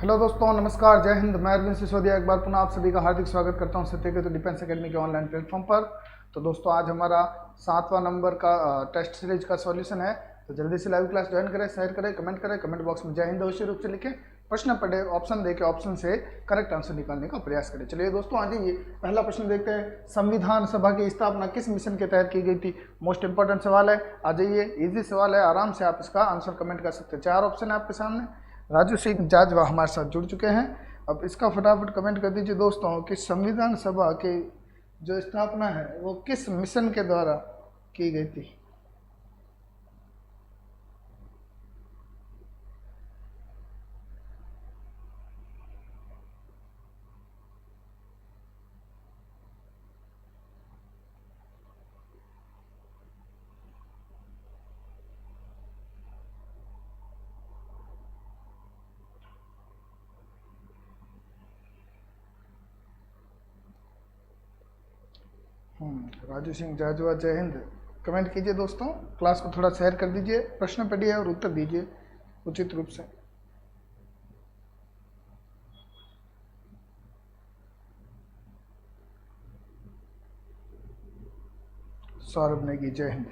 Hello दोस्तों, नमस्कार, जय हिंद। मैं अरविंद सिसोदिया एक बार पुनः आप सभी का हार्दिक स्वागत करता हूं सत्य के तो डिफेंस एकेडमी के ऑनलाइन प्लेटफॉर्म पर। तो दोस्तों, आज हमारा 7वां नंबर का टेस्ट सीरीज का सॉल्यूशन है। तो जल्दी से लाइव क्लास ज्वाइन करें, शेयर करें, कमेंट बॉक्स में जय हिंद अवश्य रूप से लिखें, प्रश्न पढ़े, ऑप्शन देके ऑप्शन से करेक्ट आंसर निकालने का प्रयास करें। चलिए दोस्तों, आ जाइए, पहला प्रश्न देखते हैं। संविधान सभा की स्थापना किस मिशन के तहत की गई थी? मोस्ट इंपॉर्टेंट सवाल है। आ जाइए, इजी सवाल है, आराम से आप इसका आंसर कमेंट कर सकते हैं। 4 ऑप्शन है आपके सामने। राजू सिंह जाजवा हमारे साथ जुड़ चुके हैं। अब इसका फटाफट कमेंट कर दीजिए दोस्तों कि संविधान सभा की जो स्थापना है वो किस मिशन के द्वारा की गई थी। राजू सिंह जाजवा, जय हिंद। कमेंट कीजिए दोस्तों, क्लास को थोड़ा शेयर कर दीजिए, प्रश्न पढ़िए और उत्तर दीजिए उचित रूप से। सौरभ नेगी, जय हिंद।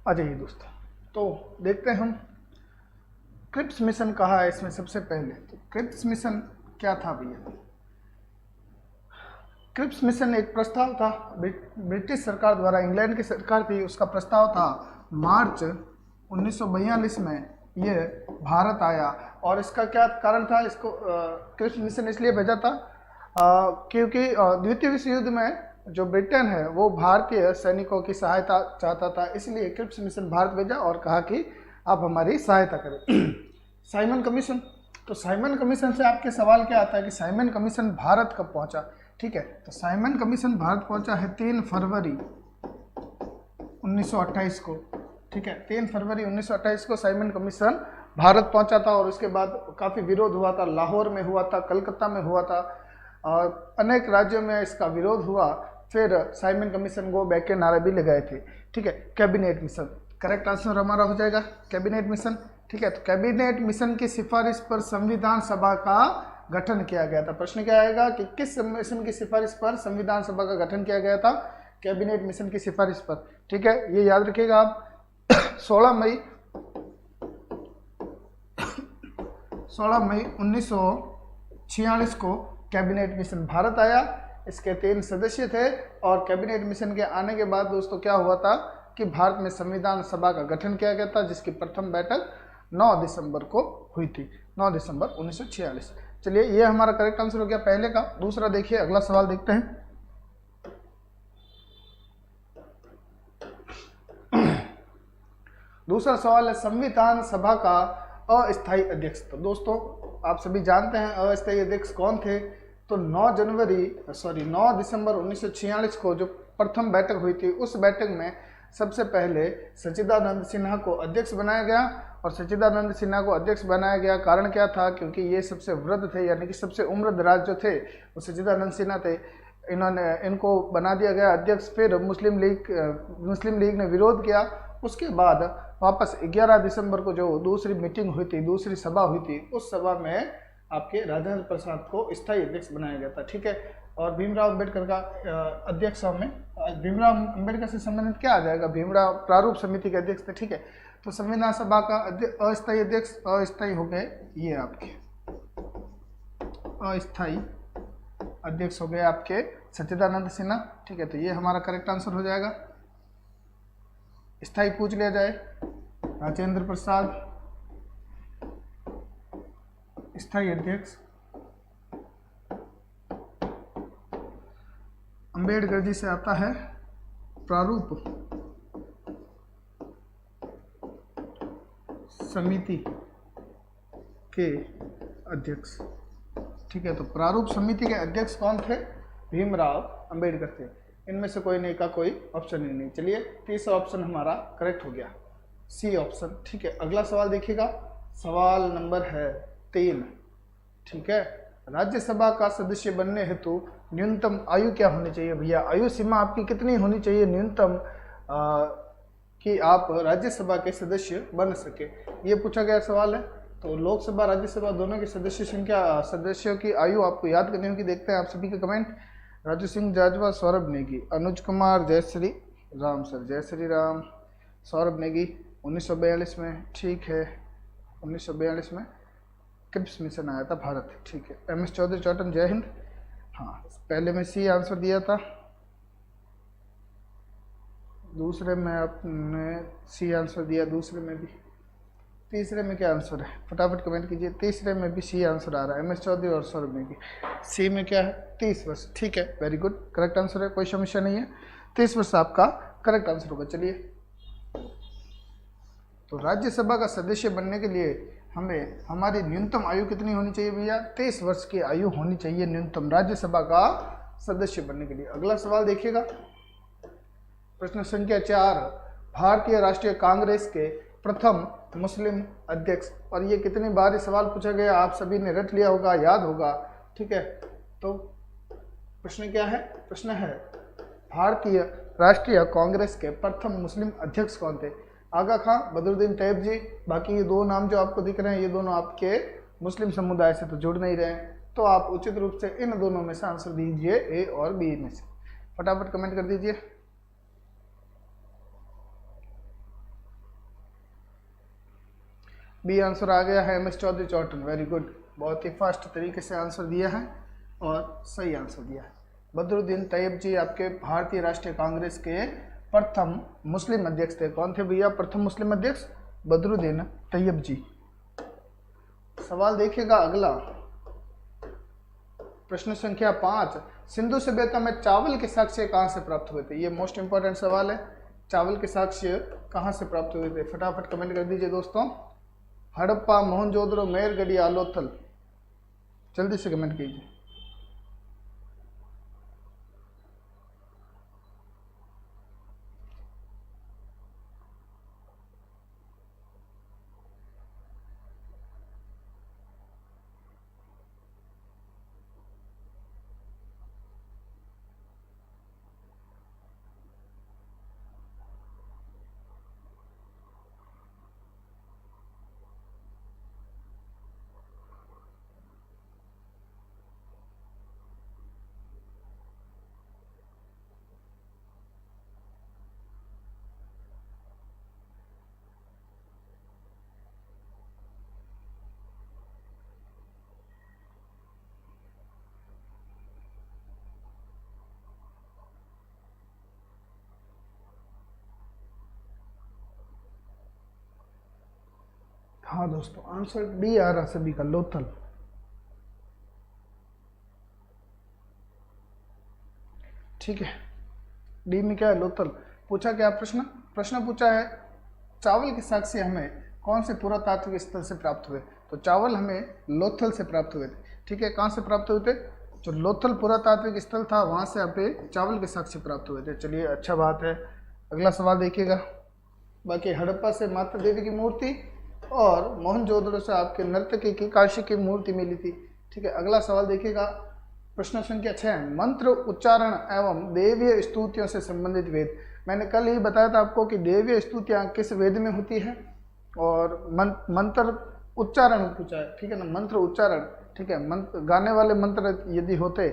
आ जाइए दोस्तों, तो देखते हैं हम क्रिप्स मिशन कहा है इसमें सबसे पहले। तो क्रिप्स मिशन क्या था भैया? क्रिप्स मिशन एक प्रस्ताव था ब्रिटिश सरकार द्वारा, इंग्लैंड की सरकार थी, उसका प्रस्ताव था। मार्च 1942 में ये भारत आया। और इसका क्या कारण था? इसको क्रिप्स मिशन इसलिए भेजा था क्योंकि द्वितीय विश्व युद्ध में जो ब्रिटेन है वो भारतीय सैनिकों की सहायता चाहता था, इसलिए क्रिप्स मिशन भारत भेजा और कहा कि आप हमारी सहायता करें। साइमन कमीशन, तो साइमन कमीशन से आपके सवाल क्या आता है कि साइमन कमीशन भारत कब पहुंचा? ठीक है, तो साइमन कमीशन भारत पहुंचा है 3 फरवरी 1928 को। ठीक है, 3 फरवरी 1928 को साइमन कमीशन भारत पहुंचा था। और उसके बाद काफ़ी विरोध हुआ था, लाहौर में हुआ था, कलकत्ता में हुआ था, और अनेक राज्यों में इसका विरोध हुआ। फिर साइमन कमीशन गो बैक के नारे भी लगाए थे। ठीक है, कैबिनेट मिशन करेक्ट आंसर हमारा हो जाएगा, कैबिनेट मिशन। ठीक है, तो कैबिनेट मिशन की सिफारिश पर संविधान सभा का गठन किया गया था। प्रश्न क्या आएगा कि किस मिशन की सिफारिश पर संविधान सभा का गठन किया गया था? कैबिनेट मिशन की सिफारिश पर। ठीक है, ये याद रखिएगा आप। 16 मई 1946 को कैबिनेट मिशन भारत आया। इसके 3 सदस्य थे। और कैबिनेट मिशन के आने के बाद दोस्तों क्या हुआ था कि भारत में संविधान सभा का गठन किया गया था, जिसकी प्रथम बैठक 9 दिसंबर को हुई थी, 9 दिसंबर 1946। चलिए, ये हमारा करेक्ट आंसर हो गया पहले का। दूसरा देखिए, अगला सवाल देखते हैं। दूसरा सवाल है संविधान सभा का अस्थायी अध्यक्ष। तो दोस्तों, आप सभी जानते हैं अस्थायी अध्यक्ष कौन थे। तो 9 दिसंबर 1946 को जो प्रथम बैठक हुई थी, उस बैठक में सबसे पहले सच्चिदानंद सिन्हा को अध्यक्ष बनाया गया। और सच्चिदानंद सिन्हा को अध्यक्ष बनाया गया, कारण क्या था? क्योंकि ये सबसे वृद्ध थे, यानी कि सबसे उम्रदराज जो थे वो सच्चिदानंद सिन्हा थे। इनको बना दिया गया अध्यक्ष। फिर मुस्लिम लीग ने विरोध किया। उसके बाद वापस 11 दिसंबर को जो दूसरी मीटिंग हुई थी, दूसरी सभा हुई थी, उस सभा में आपके राजेंद्र प्रसाद को स्थायी अध्यक्ष बनाया गया था। ठीक है, और भीमराव अम्बेडकर का अध्यक्ष में भीमराव अम्बेडकर से संबंधित क्या आ जाएगा? भीमराव प्रारूप समिति के अध्यक्ष थे। ठीक है, तो संविधान सभा का अस्थायी अध्यक्ष अस्थायी हो गए ये आपके अस्थायी अध्यक्ष हो गए आपके सच्चिदानंद सिन्हा। ठीक है, तो ये हमारा करेक्ट आंसर हो जाएगा। स्थायी पूछ लिया जाए, राजेंद्र प्रसाद स्थायी अध्यक्ष, अंबेडकर जी से आता है प्रारूप समिति के अध्यक्ष। ठीक है, तो प्रारूप समिति के अध्यक्ष कौन थे? भीमराव अंबेडकर थे। इनमें से कोई नहीं का कोई ऑप्शन ही नहीं। चलिए, तीसरा ऑप्शन हमारा करेक्ट हो गया, सी ऑप्शन। ठीक है, अगला सवाल देखिएगा, सवाल नंबर है 3। ठीक है। राज्यसभा का सदस्य बनने हेतु न्यूनतम आयु क्या होनी चाहिए भैया? आयु सीमा आपकी कितनी होनी चाहिए न्यूनतम कि आप राज्यसभा के सदस्य बन सके? ये पूछा गया सवाल है। तो लोकसभा राज्यसभा दोनों की सदस्यों की आयु आपको याद करनी होगी। देखते हैं आप सभी के कमेंट। राजू सिंह जाजवा, सौरभ नेगी, अनुज कुमार, जय श्री राम सर, जय श्री राम। सौरभ नेगी 1942 में, ठीक है। 1942 में क्रिप्स मिशन आया था भारत, ठीक है। MS चौधरी चौटन, जय हिंद। हाँ, पहले में सी आंसर दिया था, दूसरे में आपने सी आंसर दिया, दूसरे में भी। तीसरे में क्या आंसर है? फटाफट कमेंट कीजिए। तीसरे में भी सी आंसर आ रहा है, MS चौधरी और सौरभ नेगी। सी में क्या है? 30 वर्ष, ठीक है, वेरी गुड, करेक्ट आंसर है, कोई समस्या नहीं है। 30 वर्ष आपका करेक्ट आंसर होगा। चलिए, तो राज्यसभा का सदस्य बनने के लिए हमें हमारी न्यूनतम आयु कितनी होनी चाहिए भैया? 30 वर्ष की आयु होनी चाहिए न्यूनतम राज्यसभा का सदस्य बनने के लिए। अगला सवाल देखिएगा, प्रश्न संख्या 4, भारतीय राष्ट्रीय कांग्रेस के प्रथम मुस्लिम अध्यक्ष। और ये कितनी बार ये सवाल पूछा गया, आप सभी ने रट लिया होगा, याद होगा, ठीक है। तो प्रश्न क्या है? प्रश्न है भारतीय राष्ट्रीय कांग्रेस के प्रथम मुस्लिम अध्यक्ष कौन थे? आगा खां, बदरुद्दीन तैयब जी। बाकी ये दो नाम जो आपको दिख रहे हैं, ये दोनों आपके मुस्लिम समुदाय से तो जुड़ नहीं रहे हैं, तो आप उचित रूप से इन दोनों में से आंसर दीजिए, ए और बी में से। फटाफट कमेंट कर दीजिए। बी आंसर आ गया है, MS Chaudhary Chohtan, very good, बहुत ही फास्ट तरीके से आंसर दिया है और सही आंसर दिया है। बदरुद्दीन तैयब जी आपके भारतीय राष्ट्रीय कांग्रेस के प्रथम मुस्लिम अध्यक्ष थे। कौन थे भैया प्रथम मुस्लिम अध्यक्ष? बदरुद्दीन तैयब जी। सवाल देखिएगा अगला, प्रश्न संख्या 5, सिंधु सभ्यता में चावल के साक्ष्य कहाँ से प्राप्त हुए थे? ये मोस्ट इंपॉर्टेंट सवाल है, चावल के साक्ष्य कहाँ से प्राप्त हुए थे? फटाफट कमेंट कर दीजिए दोस्तों। हड़प्पा, मोहनजोदड़ो, मेहरगढ़, आलोथल, जल्दी से कमेंट कीजिए। हाँ दोस्तों, आंसर डी आ रहा सभी का, लोथल। ठीक है, डी में क्या है? लोथल। पूछा क्या प्रश्न? प्रश्न पूछा है चावल के साक्ष्य हमें कौन से पुरातात्विक स्थल से प्राप्त हुए? तो चावल हमें लोथल से प्राप्त हुए थे, ठीक है। कहाँ से प्राप्त हुए थे? जो लोथल पुरातात्विक स्थल था वहाँ से हमें चावल के साक्ष्य प्राप्त हुए थे। चलिए, अच्छा बात है। अगला सवाल देखिएगा। बाकी हड़प्पा से माता देवी की मूर्ति और मोहनजोदड़ो से आपके नर्तकी की काशी की मूर्ति मिली थी, ठीक है। अगला सवाल देखिएगा, प्रश्न संख्या 6, मंत्र उच्चारण एवं देवीय स्तुतियों से संबंधित वेद। मैंने कल ही बताया था आपको कि देवीय स्तुतियाँ किस वेद में होती है, और मंत्र उच्चारण पूछा है, ठीक है ना, मंत्र उच्चारण, ठीक है। मंत्र गाने वाले मंत्र यदि होते,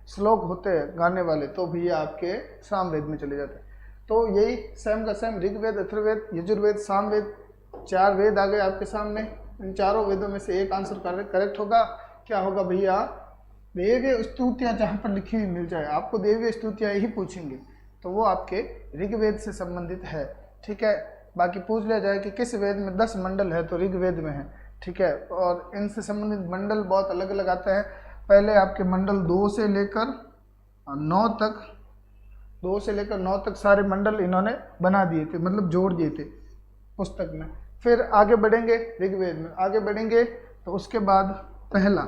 श्लोक होते गाने वाले, तो भी आपके सामवेद में चले जाते। तो यही सेम का सेम ऋग्वेद, अथर्ववेद, यजुर्वेद, सामवेद, 4 वेद आ गए आपके सामने। इन चारों वेदों में से एक आंसर करेक्ट होगा। क्या होगा भैया? देवीय स्तुतियाँ जहाँ पर लिखी हुई मिल जाए, आपको देवीय स्तुतियाँ ही पूछेंगे, तो वो आपके ऋग्वेद से संबंधित है, ठीक है। बाकी पूछ लिया जाए कि किस वेद में 10 मंडल है, तो ऋग्वेद में है, ठीक है। और इनसे संबंधित मंडल बहुत अलग अलग आते हैं। पहले आपके मंडल 2 से लेकर 9 तक, 2 से लेकर 9 तक सारे मंडल इन्होंने बना दिए थे, मतलब जोड़ दिए थे पुस्तक में। फिर आगे बढ़ेंगे, ऋग्वेद में आगे बढ़ेंगे तो उसके बाद पहला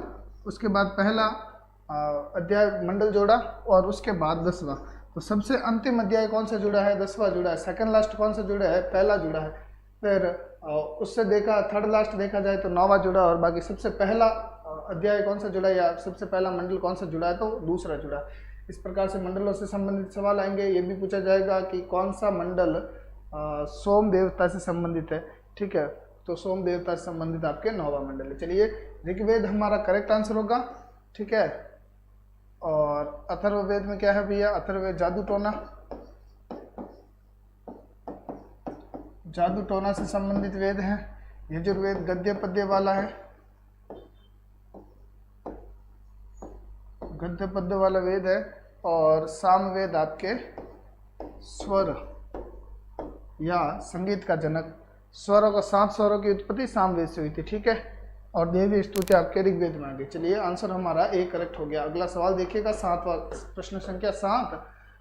अध्याय मंडल जोड़ा, और उसके बाद 10वां। तो सबसे अंतिम अध्याय कौन सा जुड़ा है? 10वां जुड़ा है। सेकंड लास्ट कौन सा जुड़ा है? पहला जुड़ा है। फिर उससे देखा, थर्ड लास्ट देखा जाए तो 9वां जुड़ा, और बाकी सबसे पहला अध्याय कौन सा जुड़ा है या सबसे पहला मंडल कौन सा जुड़ा है, तो दूसरा जुड़ा है। इस प्रकार से मंडलों से संबंधित सवाल आएंगे। ये भी पूछा जाएगा कि कौन सा मंडल सोम देवता से संबंधित है, ठीक है, तो सोम देवता से संबंधित आपके 9वां मंडल है। चलिए, ऋग्वेद हमारा करेक्ट आंसर होगा, ठीक है। और अथर्ववेद में क्या है भैया, अथर्ववेद जादू टोना, जादू टोना से संबंधित वेद है। यजुर्वेद गद्य पद्य वाला है, गद्य पद्य वाला वेद है। और सामवेद आपके स्वर या संगीत का जनक, स्वरों का 7 स्वरों की उत्पत्ति सामवेद से हुई थी, ठीक है। और देवी स्तुति आपके ऋग्वेद में आ गई। चलिए, आंसर हमारा ए करेक्ट हो गया। अगला सवाल देखिएगा, 7वां प्रश्न संख्या 7,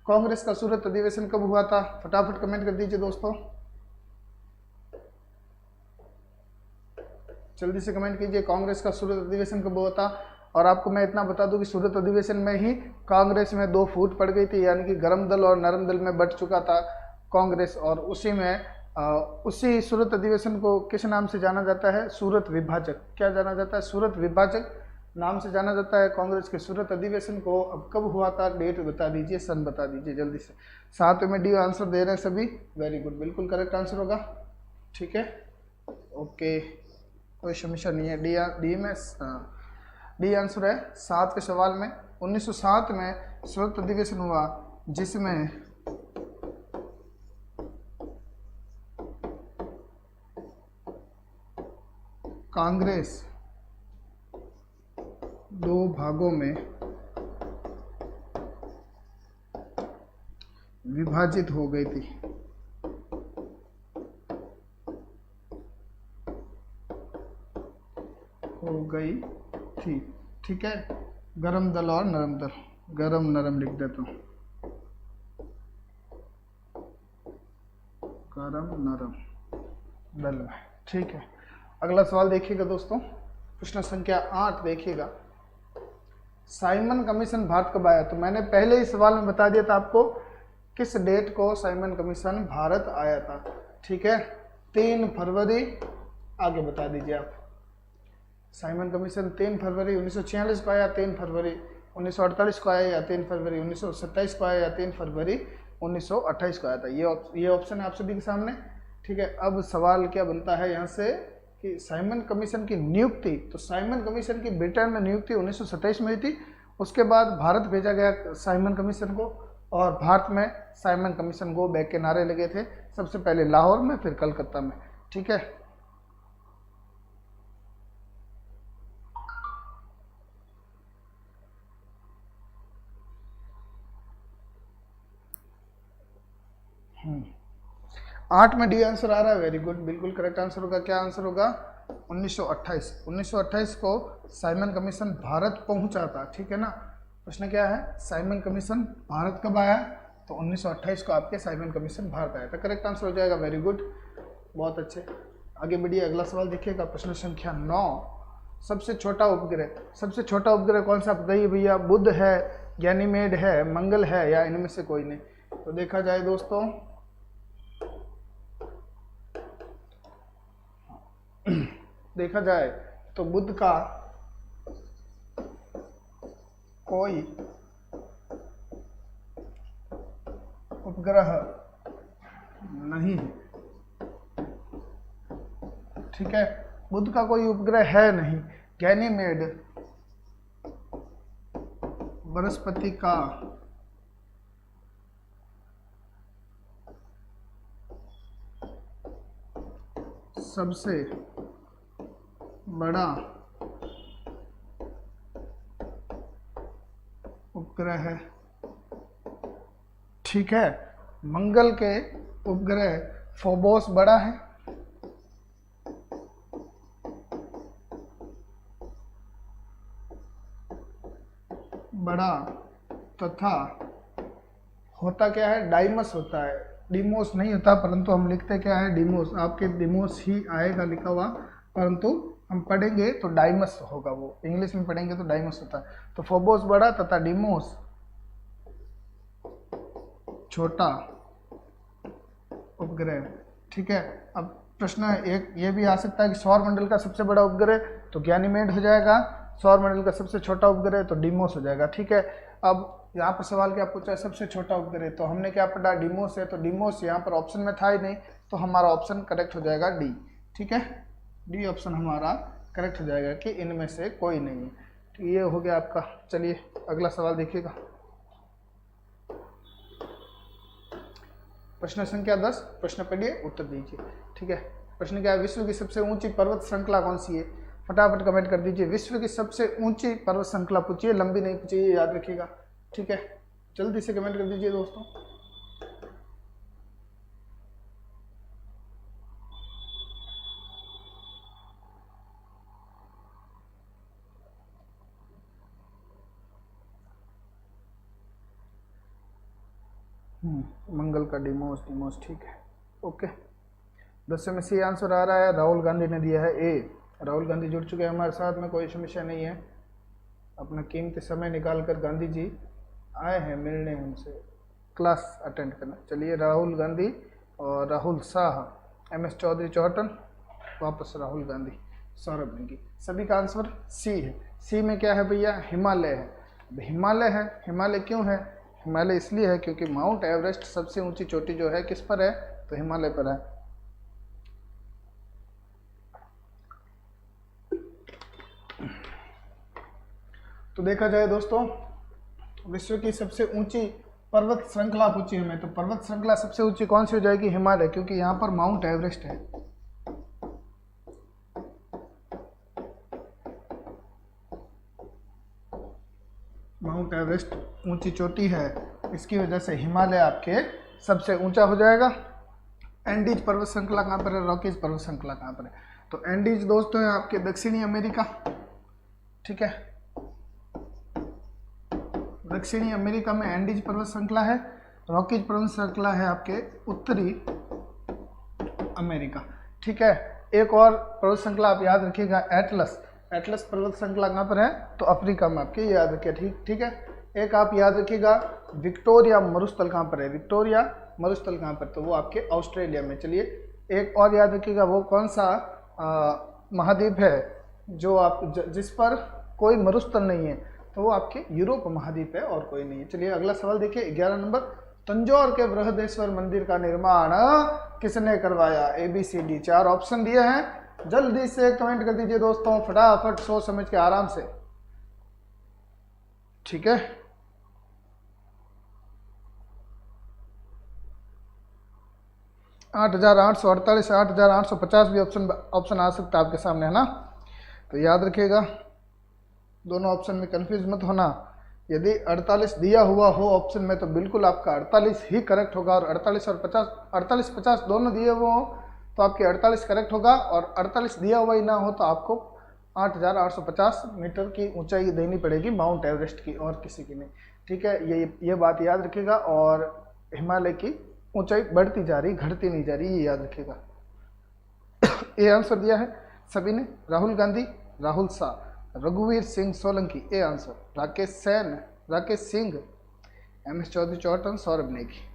कांग्रेस का सूरत अधिवेशन कब हुआ था? फटाफट कमेंट कर दीजिए दोस्तों, जल्दी से कमेंट कीजिए, कांग्रेस का सूरत अधिवेशन कब हुआ था। और आपको मैं इतना बता दूं कि सूरत अधिवेशन में ही कांग्रेस में 2 फूट पड़ गई थी, यानी कि गर्म दल और नरम दल में बट चुका था कांग्रेस। और उसी में उसी सूरत अधिवेशन को किस नाम से जाना जाता है? सूरत विभाजक। क्या जाना जाता है? सूरत विभाजक नाम से जाना जाता है कांग्रेस के सूरत अधिवेशन को। अब कब हुआ था, डेट बता दीजिए, सन बता दीजिए जल्दी से। 7 में डी आंसर दे रहे हैं सभी, वेरी गुड, बिल्कुल करेक्ट आंसर होगा, ठीक है, ओके, कोई समस्या नहीं है। डी में डी आंसर है 7 के सवाल में। 1907 में सूरत अधिवेशन हुआ, जिसमें कांग्रेस 2 भागों में विभाजित हो गई थी। ठीक है, गरम दल और नरम दल, गरम नरम लिख देता हूँ, गरम नरम दल में, ठीक है। अगला सवाल देखिएगा दोस्तों, प्रश्न संख्या 8 देखिएगा, साइमन कमीशन भारत कब आया? तो मैंने पहले ही सवाल में बता दिया था आपको किस डेट को साइमन कमीशन भारत आया था, ठीक है, 3 फरवरी, आगे बता दीजिए आप। साइमन कमीशन 3 फरवरी 1946 को आया, 3 फरवरी 1948 को आया, या 3 फरवरी 1927 को आया, या 3 फरवरी 1928 को आया था। ये ऑप्शन है आप सभी के सामने, ठीक है। अब सवाल क्या बनता है यहाँ से कि साइमन कमीशन की नियुक्ति, तो साइमन कमीशन की ब्रिटेन में नियुक्ति 1927 में हुई थी। उसके बाद भारत भेजा गया साइमन कमीशन को, और भारत में साइमन कमीशन गो बैक के नारे लगे थे, सबसे पहले लाहौर में, फिर कलकत्ता में, ठीक है। आठ में डी आंसर आ रहा है, वेरी गुड, बिल्कुल करेक्ट आंसर होगा। क्या आंसर होगा? 1928 को साइमन कमीशन भारत पहुंचा था, ठीक है ना। प्रश्न क्या है, साइमन कमीशन भारत कब आया? तो 1928 को आपके साइमन कमीशन भारत आया था, करेक्ट आंसर हो जाएगा, वेरी गुड, बहुत अच्छे। आगे बढ़िए, अगला सवाल देखिएगा, प्रश्न संख्या 9, सबसे छोटा उपग्रह, सबसे छोटा उपग्रह कौन सा बताइए भैया? बुध है, गैनीमेड है, मंगल है, या इनमें से कोई नहीं? तो देखा जाए दोस्तों, देखा जाए तो बुध का कोई उपग्रह नहीं है, ठीक है, बुध का कोई उपग्रह है नहीं। गैनीमेड बृहस्पति का सबसे बड़ा उपग्रह है, ठीक है। मंगल के उपग्रह फोबोस बड़ा है, बड़ा, तथा होता क्या है? डाइमस होता है, डिमोस नहीं होता, परंतु हम लिखते क्या है? डिमोस। आपके डिमोस ही आएगा लिखा हुआ, परंतु हम पढ़ेंगे तो डाइमस होगा, वो इंग्लिश में पढ़ेंगे तो डाइमस होता है। तो फोबोस बड़ा तथा डिमोस छोटा उपग्रह, ठीक है। अब प्रश्न एक ये भी आ सकता है कि सौर मंडल का सबसे बड़ा उपग्रह, तो गैनीमेड हो जाएगा। सौरमंडल का सबसे छोटा उपग्रह तो डीमोस हो जाएगा। ठीक है, अब यहाँ पर सवाल क्या पूछा है, सबसे छोटा उपग्रह, तो हमने क्या पढ़ा, डीमोस है, तो डीमोस यहाँ पर ऑप्शन में था ही नहीं, तो हमारा ऑप्शन करेक्ट हो जाएगा डी। ठीक है, डी ऑप्शन हमारा करेक्ट हो जाएगा कि इनमें से कोई नहीं है। तो ये हो गया आपका। चलिए अगला सवाल देखिएगा, प्रश्न संख्या 10, प्रश्न पढ़िए, उत्तर दीजिए। ठीक है, प्रश्न क्या है, विश्व की सबसे ऊंची पर्वत श्रृंखला कौन सी है? फटाफट कमेंट कर दीजिए। विश्व की सबसे ऊंची पर्वत श्रृंखला पूछिए, लंबी नहीं पूछिए, याद रखिएगा। ठीक है, जल्दी से कमेंट कर दीजिए दोस्तों। मंगल का डीमोस, ठीक है, ओके। 10 में सी आंसर आ रहा है, राहुल गांधी ने दिया है ए। राहुल गांधी जुड़ चुके हैं हमारे साथ में, कोई समस्या नहीं है। अपना कीमती समय निकाल कर गांधी जी आए हैं मिलने, हमसे क्लास अटेंड करना। चलिए, राहुल गांधी और राहुल शाह, MS चौधरी चौहटन, वापस राहुल गांधी, सौरभ नेगी, सभी का आंसर सी है। सी में क्या है भैया, हिमालय है। हिमालय है, हिमालय क्यों है? हिमालय इसलिए है क्योंकि माउंट एवरेस्ट सबसे ऊंची चोटी जो है किस पर है, तो हिमालय पर है। तो देखा जाए दोस्तों, विश्व की सबसे ऊंची पर्वत श्रृंखला पूछी हमें, तो पर्वत श्रृंखला सबसे ऊंची कौन सी हो जाएगी? हिमालय, क्योंकि यहाँ पर माउंट एवरेस्ट है। माउंट एवरेस्ट ऊंची चोटी है, इसकी वजह से हिमालय आपके सबसे ऊंचा हो जाएगा। एंडीज पर्वत श्रृंखला कहाँ पर है? रॉकीज पर्वत श्रृंखला कहाँ पर है? तो एंडीज दोस्तों है आपके दक्षिणी अमेरिका। ठीक है, दक्षिणी अमेरिका में एंडीज पर्वत श्रृंखला है। रॉकीज पर्वत श्रृंखला है आपके उत्तरी अमेरिका। ठीक है, एक और पर्वत श्रृंखला आप याद रखिएगा, एटलस। एटलस पर्वत श्रृंखला कहाँ पर है? तो अफ्रीका में आपके, याद रखिए। ठीक है, एक आप याद रखिएगा, विक्टोरिया मरुस्थल कहाँ पर है? विक्टोरिया मरुस्थल कहाँ पर? तो वो आपके ऑस्ट्रेलिया में। चलिए, एक और याद रखिएगा, वो कौन सा महाद्वीप है जो आप जिस पर कोई मरुस्थल नहीं है? तो वो आपके यूरोप महाद्वीप है और कोई नहीं है। चलिए अगला सवाल देखिए, 11 नंबर, तंजौर के बृहदेश्वर मंदिर का निर्माण किसने करवाया? ABCD 4 ऑप्शन दिए हैं, जल्दी से कमेंट कर दीजिए दोस्तों, फटाफट सोच समझ के आराम से। ठीक है, आठ 8,848, 8,850 भी ऑप्शन आ सकता है आपके सामने, है ना? तो याद रखिएगा, दोनों ऑप्शन में कंफ्यूज मत होना। यदि 48 दिया हुआ हो ऑप्शन में तो बिल्कुल आपका 48 ही करेक्ट होगा, और 48 और 50, 48-50 दोनों दिए हुए हो तो आपके 48 करेक्ट होगा, और 48 दिया हुआ ही ना हो तो आपको 8,850 मीटर की ऊंचाई देनी पड़ेगी माउंट एवरेस्ट की, और किसी की नहीं। ठीक है, ये बात याद रखिएगा। और हिमालय की ऊंचाई बढ़ती जा रही, घटती नहीं जा रही, ये याद रखिएगा। ये आंसर दिया है सभी ने, राहुल गांधी, राहुल शाह, रघुवीर सिंह सोलंकी, ए आंसर, राकेश सैन, राकेश सिंह, MS चौधरी चौहटन, सौरभ नेगी।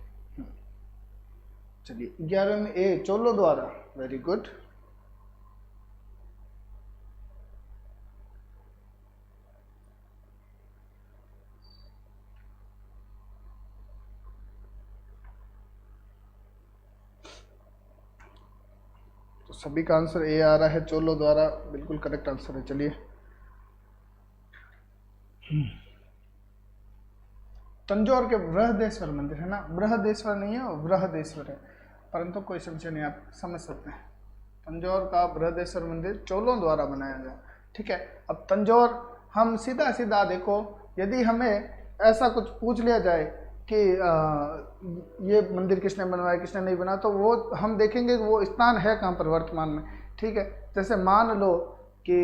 चलिए 11 में ए, चोलो द्वारा, वेरी गुड। तो सभी का आंसर ए आ रहा है, चोलो द्वारा, बिल्कुल करेक्ट आंसर है। चलिए, तंजौर के बृहदेश्वर मंदिर है ना, बृहदेश्वर नहीं है, बृहदेश्वर है, परंतु कोई समस्या नहीं, आप समझ सकते हैं। तंजौर का बृहदेश्वर मंदिर चोलों द्वारा बनाया गया। ठीक है, अब तंजौर, हम सीधा सीधा देखो, यदि हमें ऐसा कुछ पूछ लिया जाए कि ये मंदिर किसने बनवाया, किसने नहीं बनाया, तो वो हम देखेंगे वो स्थान है कहाँ पर वर्तमान में। ठीक है, जैसे मान लो कि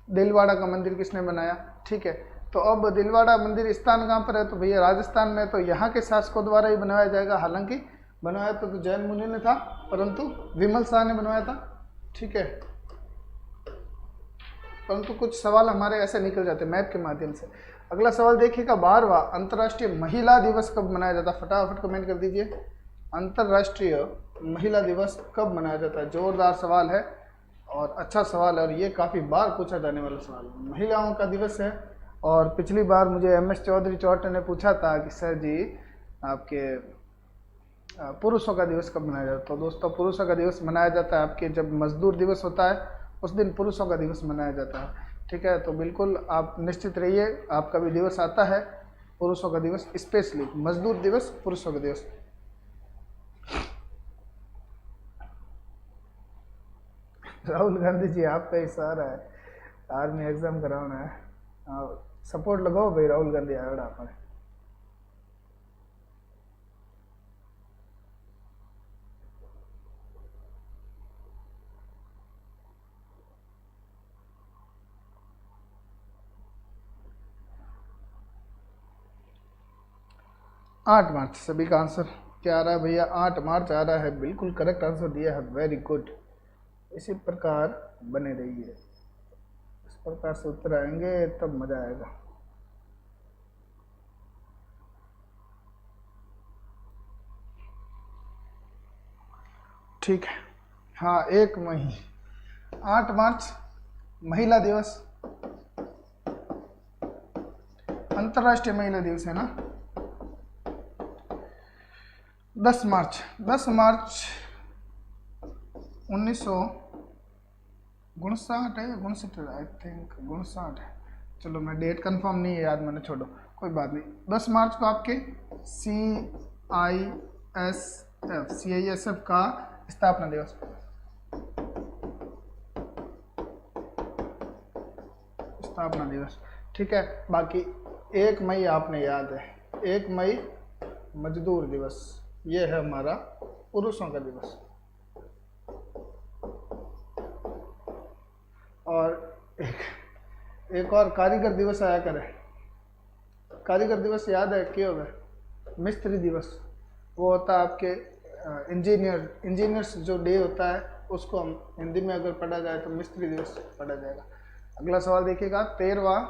दिलवाड़ा का मंदिर किसने बनाया? ठीक है, तो अब दिलवाड़ा मंदिर स्थान कहाँ पर है? तो भैया राजस्थान में, तो यहाँ के शासकों द्वारा ही बनवाया जाएगा। हालांकि बनवाया तो जैन मुनि ने था, परंतु विमल शाह ने बनवाया था। ठीक है, परंतु कुछ सवाल हमारे ऐसे निकल जाते मैप के माध्यम से। अगला सवाल देखिएगा, 12वां अंतर्राष्ट्रीय महिला दिवस कब मनाया जाता है? फटाफट कमेंट कर दीजिए, अंतर्राष्ट्रीय महिला दिवस कब मनाया जाता है? जोरदार सवाल है और अच्छा सवाल है, और ये काफ़ी बार पूछा जाने वाला सवाल है। महिलाओं का दिवस है, और पिछली बार मुझे MS चौधरी चौटे ने पूछा था कि सर जी आपके पुरुषों का दिवस कब मनाया जाता है। तो दोस्तों पुरुषों का दिवस मनाया जाता है आपके जब मजदूर दिवस होता है उस दिन पुरुषों का दिवस मनाया जाता है। ठीक है, तो बिल्कुल आप निश्चित रहिए, आपका भी दिवस आता है पुरुषों का दिवस, स्पेशली मजदूर दिवस, पुरुषों का दिवस। राहुल गांधी जी आपका इशारा है, आर्मी एग्जाम कराना है, सपोर्ट लगाओ भाई, राहुल गांधी आवड़ा आप। आठ मार्च सभी का आंसर क्या आ रहा है भैया, 8 मार्च आ रहा है, बिल्कुल करेक्ट आंसर दिया है, वेरी गुड। इसी प्रकार बने रहिए, इस प्रकार से उत्तर आएंगे तब मजा आएगा। ठीक है, हाँ 1 मई, 8 मार्च महिला दिवस, अंतर्राष्ट्रीय महिला दिवस है ना। 10 मार्च, 10 मार्च 1959 है, 59 आई थिंक 59 है, चलो मैं डेट कंफर्म नहीं है याद मैंने, छोड़ो कोई बात नहीं। 10 मार्च को आपके CISF का स्थापना दिवस, स्थापना दिवस। ठीक है, बाकी 1 मई आपने याद है, 1 मई मजदूर दिवस, ये है हमारा पुरुषों का दिवस। और एक और कारीगर दिवस आया करे, कारीगर दिवस याद है क्यों है, मिस्त्री दिवस, वो होता है आपके इंजीनियर्स जो डे होता है उसको हम हिंदी में अगर पढ़ा जाए तो मिस्त्री दिवस पढ़ा जाएगा। अगला सवाल देखिएगा, 13वां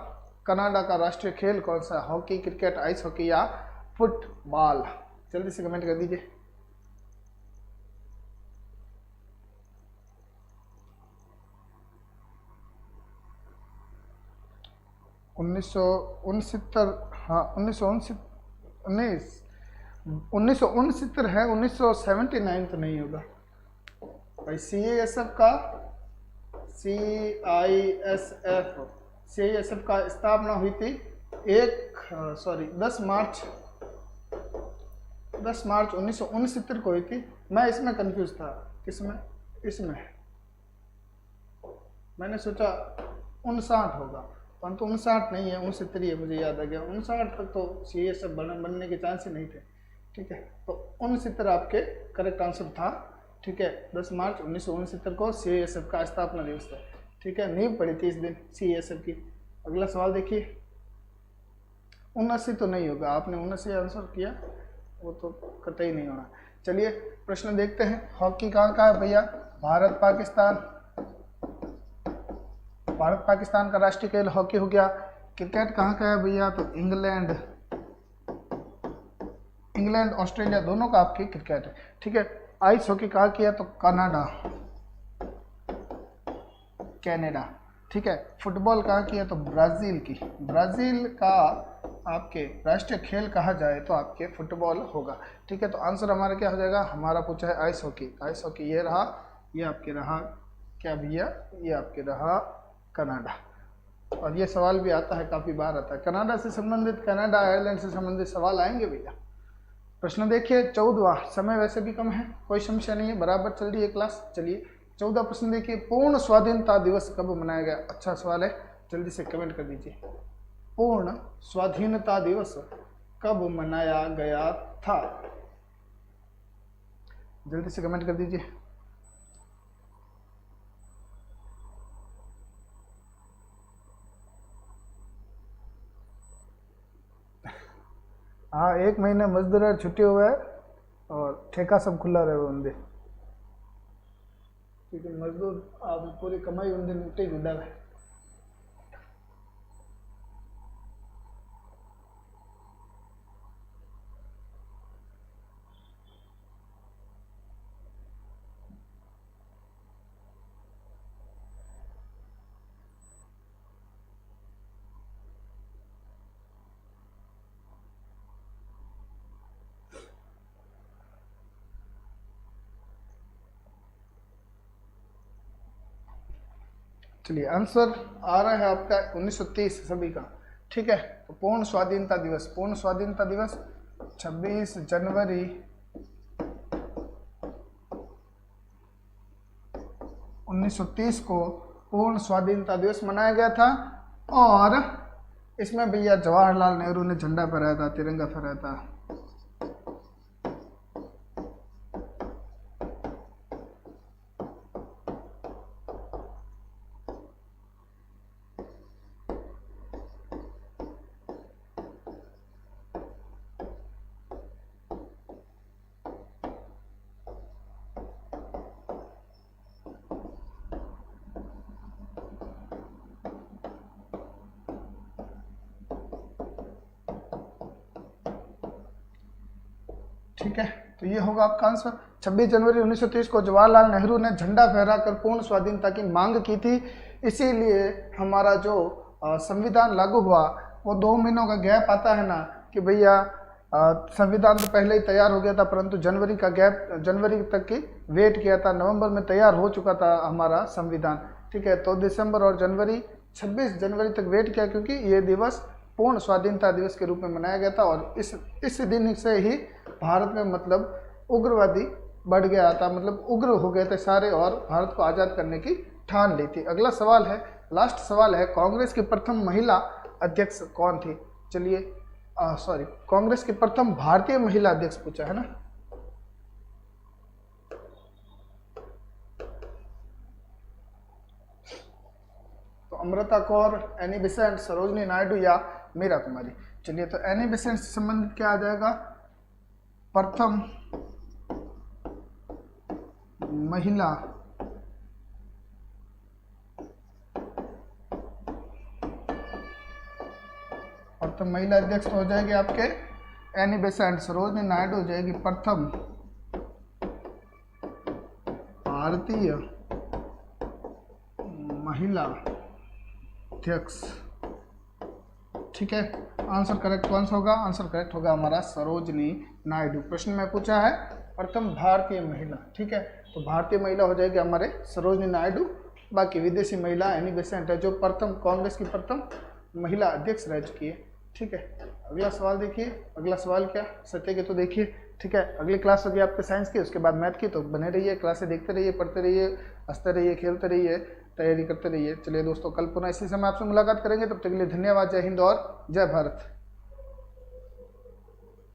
कनाडा का राष्ट्रीय खेल कौन सा है, हॉकी, क्रिकेट, आइस हॉकी या फुटबॉल, जल्दी से कमेंट कर दीजिए। 1969, हाँ 1969 है, 1979 तो नहीं होगा भाई। CISF का स्थापना हुई थी 10 मार्च 1969 को हुई थी। मैं इसमें कंफ्यूज था, किसमें, इसमें मैंने सोचा 59 होगा, परंतु 59 नहीं है, 69 है, मुझे याद आ गया। 59 तक तो CISF बनने के चांस ही नहीं थे। ठीक है, तो 69 आपके करेक्ट आंसर था। ठीक है, 10 मार्च 1969 को CISF का स्थापना दिवस था। ठीक है, नींव पड़ी थी इस दिन CISF की। अगला सवाल देखिए, 79 तो नहीं होगा, आपने 79 आंसर किया, वो तो कतई नहीं होना। चलिए प्रश्न देखते हैं, हॉकी कहाँ का है भैया, भारत पाकिस्तान का राष्ट्रीय खेल हॉकी हो गया। क्रिकेट कहाँ का है भैया, तो इंग्लैंड ऑस्ट्रेलिया दोनों का आपकी क्रिकेट है। ठीक है, आइस हॉकी कहाँ की है, तो कनाडा। ठीक है, फुटबॉल कहाँ की है, तो ब्राज़ील की। ब्राज़ील का आपके राष्ट्रीय खेल कहा जाए तो आपके फुटबॉल होगा। ठीक है, तो आंसर हमारा क्या हो जाएगा, हमारा पूछा है आइस हॉकी, आइस हॉकी ये रहा, ये आपके रहा क्या भैया, ये आपके रहा कनाडा। और ये सवाल भी आता है, काफ़ी बार आता है, कनाडा से संबंधित, कनाडा आयरलैंड से संबंधित सवाल आएंगे भैया। प्रश्न देखिए 14वां, समय वैसे भी कम है, कोई समस्या नहीं है, बराबर चल रही है क्लास। चलिए 14 प्रश्न देखिए, पूर्ण स्वाधीनता दिवस कब मनाया गया। अच्छा सवाल है, जल्दी से कमेंट कर दीजिए, पूर्ण स्वाधीनता दिवस कब मनाया गया था, जल्दी से कमेंट कर दीजिए। हाँ 1 महीने मजदूर छुट्टी हुआ है और ठेका सब खुला रहे उन दिन, क्योंकि मजदूर आप पूरी कमाई उन दिन उठे जुड़ा है। चलिए आंसर आ रहा है आपका 1930 सभी का। ठीक है, तो पूर्ण स्वाधीनता दिवस, पूर्ण स्वाधीनता दिवस 26 जनवरी 1930 को पूर्ण स्वाधीनता दिवस मनाया गया था। और इसमें भैया जवाहरलाल नेहरू ने झंडा फहराया था, तिरंगा फहराया था। ठीक है, तो ये होगा आपका आंसर। 26 जनवरी 1930 को जवाहरलाल नेहरू ने झंडा फहराकर पूर्ण स्वाधीनता की मांग की थी। इसीलिए हमारा जो संविधान लागू हुआ वो 2 महीनों का गैप आता है ना कि भैया संविधान तो पहले ही तैयार हो गया था, परंतु जनवरी का गैप, जनवरी तक की वेट किया था, नवंबर में तैयार हो चुका था हमारा संविधान। ठीक है, तो दिसंबर और जनवरी 26 जनवरी तक वेट किया, क्योंकि ये दिवस पूर्ण स्वाधीनता दिवस के रूप में मनाया गया था। और इस दिन से ही भारत में मतलब उग्रवादी बढ़ गया था, मतलब उग्र हो गए थे सारे और भारत को आज़ाद करने की ठान ली थी। अगला सवाल है, लास्ट सवाल है, कांग्रेस की प्रथम महिला अध्यक्ष कौन थी? चलिए कांग्रेस की प्रथम भारतीय महिला अध्यक्ष पूछा है ना। तो अमृता कौर, एनी बेसेंट, सरोजनी नायडू या मीरा कुमारी। चलिए, तो एनी बेसेंट से संबंधित क्या आ जाएगा? प्रथम महिला अध्यक्ष हो जाएगी आपके एनी बेसेंट। सरोजनी नायडू हो जाएगी प्रथम भारतीय महिला अध्यक्ष। ठीक है, आंसर करेक्ट कौन सा होगा? आंसर करेक्ट होगा हमारा सरोजनी नायडू। प्रश्न में पूछा है प्रथम भारतीय महिला। ठीक है, तो भारतीय महिला हो जाएगी हमारे सरोजनी नायडू। बाकी विदेशी महिला एनी बेसेंट है, जो प्रथम कांग्रेस की प्रथम महिला अध्यक्ष रह चुकी है। ठीक है, अगला सवाल देखिए। अगला सवाल क्या, सत्य के तो देखिए। ठीक है, अगली क्लास होगी आपके साइंस की, उसके बाद मैथ की। तो बने रहिए, क्लासें देखते रहिए, पढ़ते रहिए, हंसते रहिए, खेलते रहिए, तैयारी करते रहिए। चलिए दोस्तों, कल पुनः इसी समय आपसे मुलाकात करेंगे। तब तक के लिए धन्यवाद। जय हिंद और जय भारत।